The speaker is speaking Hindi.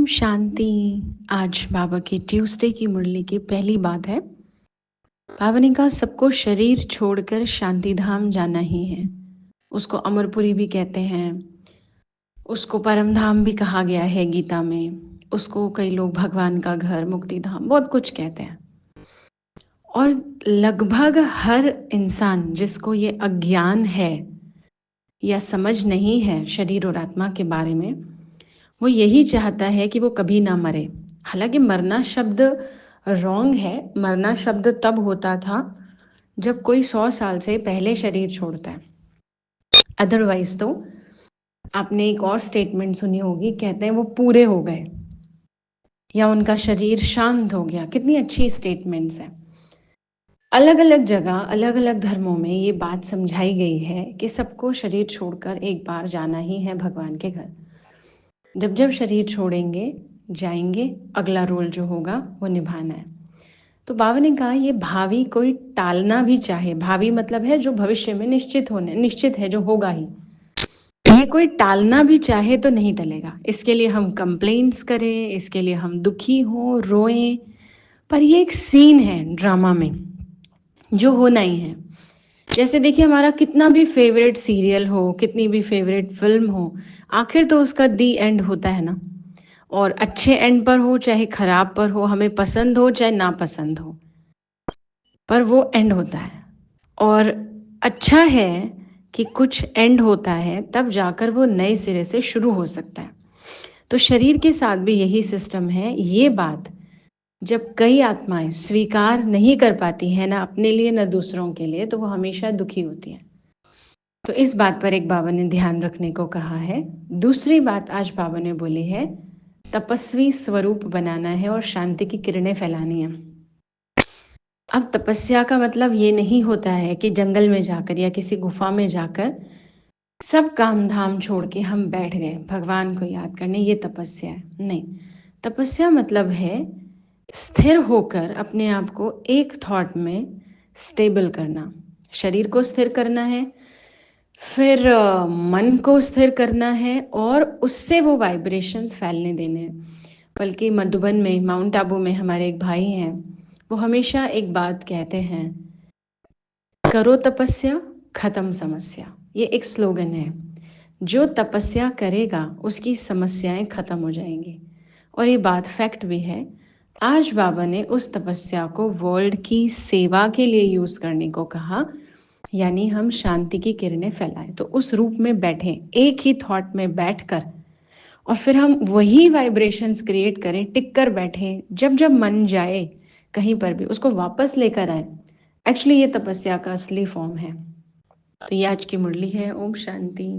शांति। आज बाबा की ट्यूसडे की मुरली की पहली बात है। बाबा ने कहा सबको शरीर छोड़कर शांति धाम जाना ही है। उसको अमरपुरी भी कहते हैं, उसको परम धाम भी कहा गया है गीता में। उसको कई लोग भगवान का घर, मुक्ति धाम, बहुत कुछ कहते हैं। और लगभग हर इंसान जिसको ये अज्ञान है या समझ नहीं है शरीर और आत्मा के बारे में, वो यही चाहता है कि वो कभी ना मरे। हालांकि मरना शब्द रॉन्ग है। मरना शब्द तब होता था जब कोई 100 साल से पहले शरीर छोड़ता है। अदरवाइज तो आपने एक और स्टेटमेंट सुनी होगी, कहते हैं वो पूरे हो गए या उनका शरीर शांत हो गया। कितनी अच्छी स्टेटमेंट्स हैं। अलग अलग जगह, अलग अलग धर्मों में ये बात समझाई गई है कि सबको शरीर छोड़कर एक बार जाना ही है भगवान के घर। जब जब शरीर छोड़ेंगे, जाएंगे, अगला रोल जो होगा वो निभाना है। तो बाबा ने कहा ये भावी कोई टालना भी चाहे, भावी मतलब है जो भविष्य में निश्चित है, जो होगा ही, ये कोई टालना भी चाहे तो नहीं टलेगा। इसके लिए हम कंप्लेंट्स करें, इसके लिए हम दुखी हों, रोएं, पर ये एक सीन है ड्रामा में जो होना ही है। जैसे देखिए, हमारा कितना भी फेवरेट सीरियल हो, कितनी भी फेवरेट फिल्म हो, आखिर तो उसका दी एंड होता है ना। और अच्छे एंड पर हो चाहे खराब पर हो, हमें पसंद हो चाहे ना पसंद हो, पर वो एंड होता है। और अच्छा है कि कुछ एंड होता है, तब जाकर वो नए सिरे से शुरू हो सकता है। तो शरीर के साथ भी यही सिस्टम है। ये बात जब कई आत्माएं स्वीकार नहीं कर पाती हैं, ना अपने लिए ना दूसरों के लिए, तो वो हमेशा दुखी होती हैं। तो इस बात पर एक बाबा ने ध्यान रखने को कहा है। दूसरी बात आज बाबा ने बोली है, तपस्वी स्वरूप बनाना है और शांति की किरणें फैलानी है। अब तपस्या का मतलब ये नहीं होता है कि जंगल में जाकर या किसी गुफा में जाकर सब काम धाम छोड़ के हम बैठ गए भगवान को याद करने, ये तपस्या है। नहीं, तपस्या मतलब है स्थिर होकर अपने आप को एक थॉट में स्टेबल करना। शरीर को स्थिर करना है, फिर मन को स्थिर करना है और उससे वो वाइब्रेशंस फैलने देने हैं। बल्कि मधुबन में, माउंट आबू में हमारे एक भाई हैं, वो हमेशा एक बात कहते हैं, करो तपस्या, खत्म समस्या। ये एक स्लोगन है। जो तपस्या करेगा उसकी समस्याएं खत्म हो जाएंगी। और ये बात फैक्ट भी है। आज बाबा ने उस तपस्या को वर्ल्ड की सेवा के लिए यूज़ करने को कहा, यानी हम शांति की किरणें फैलाएं। तो उस रूप में बैठें, एक ही थॉट में बैठकर, और फिर हम वही वाइब्रेशंस क्रिएट करें, टिक कर बैठें। जब जब मन जाए कहीं पर भी उसको वापस लेकर आए। एक्चुअली ये तपस्या का असली फॉर्म है। तो ये आज की मुरली है। ओम शांति।